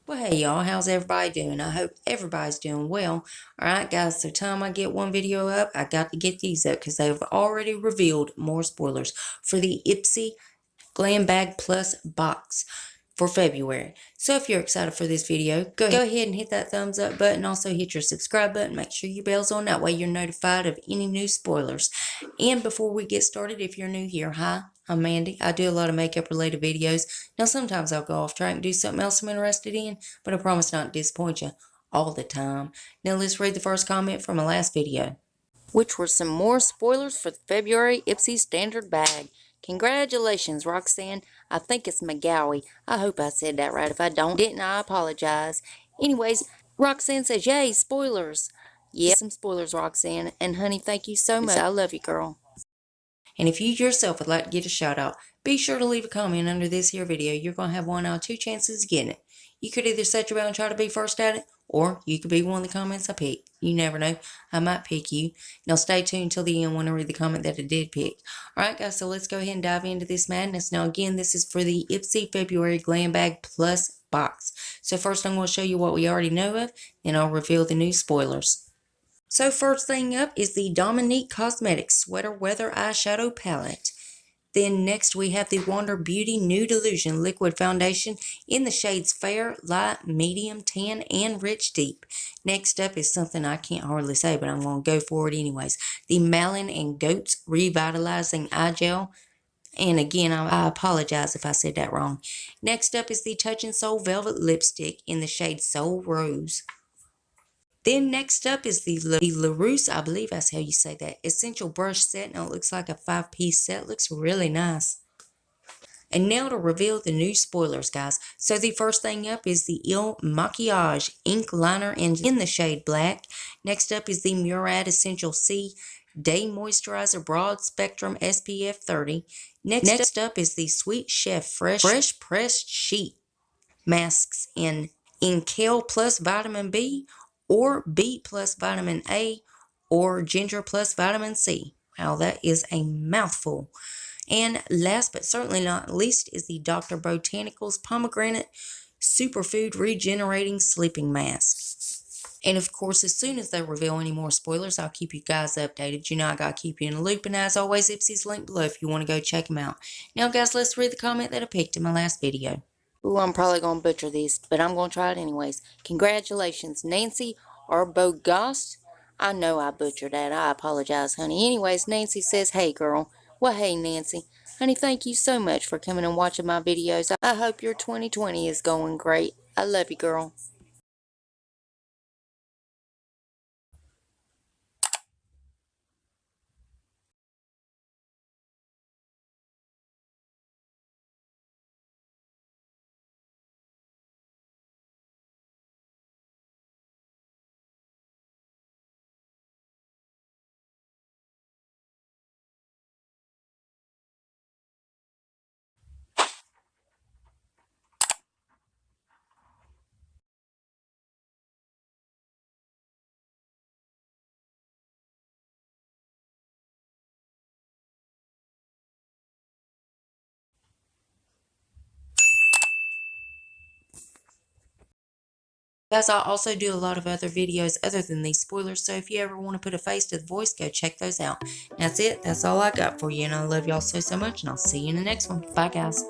Well, hey y'all, how's everybody doing? I hope everybody's doing well. Alright guys, so time I get one video up, I got to get these up because they've already revealed more spoilers for the Ipsy GlamBag Plus box for February. So if you're excited for this video, go ahead and hit that thumbs up button. Also hit your subscribe button. Make sure your bell's on. That way you're notified of any new spoilers. And before we get started, if you're new here, hi, I'm Mandy. I do a lot of makeup related videos. Now sometimes I'll go off track and do something else I'm interested in, but I promise not to disappoint you all the time. Now let's read the first comment from my last video, which were some more spoilers for the February Ipsy Standard Bag. Congratulations, Roxanne. I think it's McGowie. I hope I said that right. If I didn't, I apologize. Anyways, Roxanne says, yay, spoilers. Yeah, some spoilers, Roxanne. And honey, thank you so much. I love you, girl. And if you yourself would like to get a shout out, be sure to leave a comment under this here video. You're going to have 1 out of 2 chances of getting it. You could either set your bell and try to be first at it, or you could be one of the comments I pick. You never know. I might pick you. Now stay tuned until the end when I read the comment that I did pick. Alright guys, so let's go ahead and dive into this madness. Now again, this is for the Ipsy February GlamBag Plus box. So first I'm going to show you what we already know of, then I'll reveal the new spoilers. So first thing up is the Dominique Cosmetics Sweater Weather Eyeshadow Palette. Then next we have the Wander Beauty Nude Illusion Liquid Foundation in the shades Fair, Light, Medium, Tan, and Rich Deep. Next up is something I can't hardly say, but I'm going to go for it anyways. The Malin and Goats Revitalizing Eye Gel. And again, I apologize if I said that wrong. Next up is the Touch and Soul Velvet Lipstick in the shade Soul Rose. Then next up is the LaRousse, I believe that's how you say that, Essential Brush Set. Now it looks like a 5-piece set. Looks really nice. And now to reveal the new spoilers, guys. So the first thing up is the Il Maquillage Ink Liner in the shade Black. Next up is the Murad Essential C Day Moisturizer Broad Spectrum SPF 30. Next up is the Sweet Chef Fresh Pressed Sheet Masks in Kale Plus Vitamin B, or B plus vitamin A, or ginger plus vitamin C. Wow, that is a mouthful. And last but certainly not least is the Dr. Botanicals Pomegranate Superfood Regenerating Sleeping Mask. And of course, as soon as they reveal any more spoilers, I'll keep you guys updated. You know I gotta keep you in the loop, and as always, Ipsy's linked below if you want to go check them out. Now guys, let's read the comment that I picked in my last video. Ooh, I'm probably going to butcher these, but I'm going to try it anyways. Congratulations, Nancy Arbogast. I know I butchered that. I apologize, honey. Anyways, Nancy says, hey, girl. Well, hey, Nancy. Honey, thank you so much for coming and watching my videos. I hope your 2020 is going great. I love you, girl. Guys, I also do a lot of other videos other than these spoilers, so if you ever want to put a face to the voice, go check those out. That's it. That's all I got for you, and I love y'all so much, and I'll see you in the next one. Bye, guys.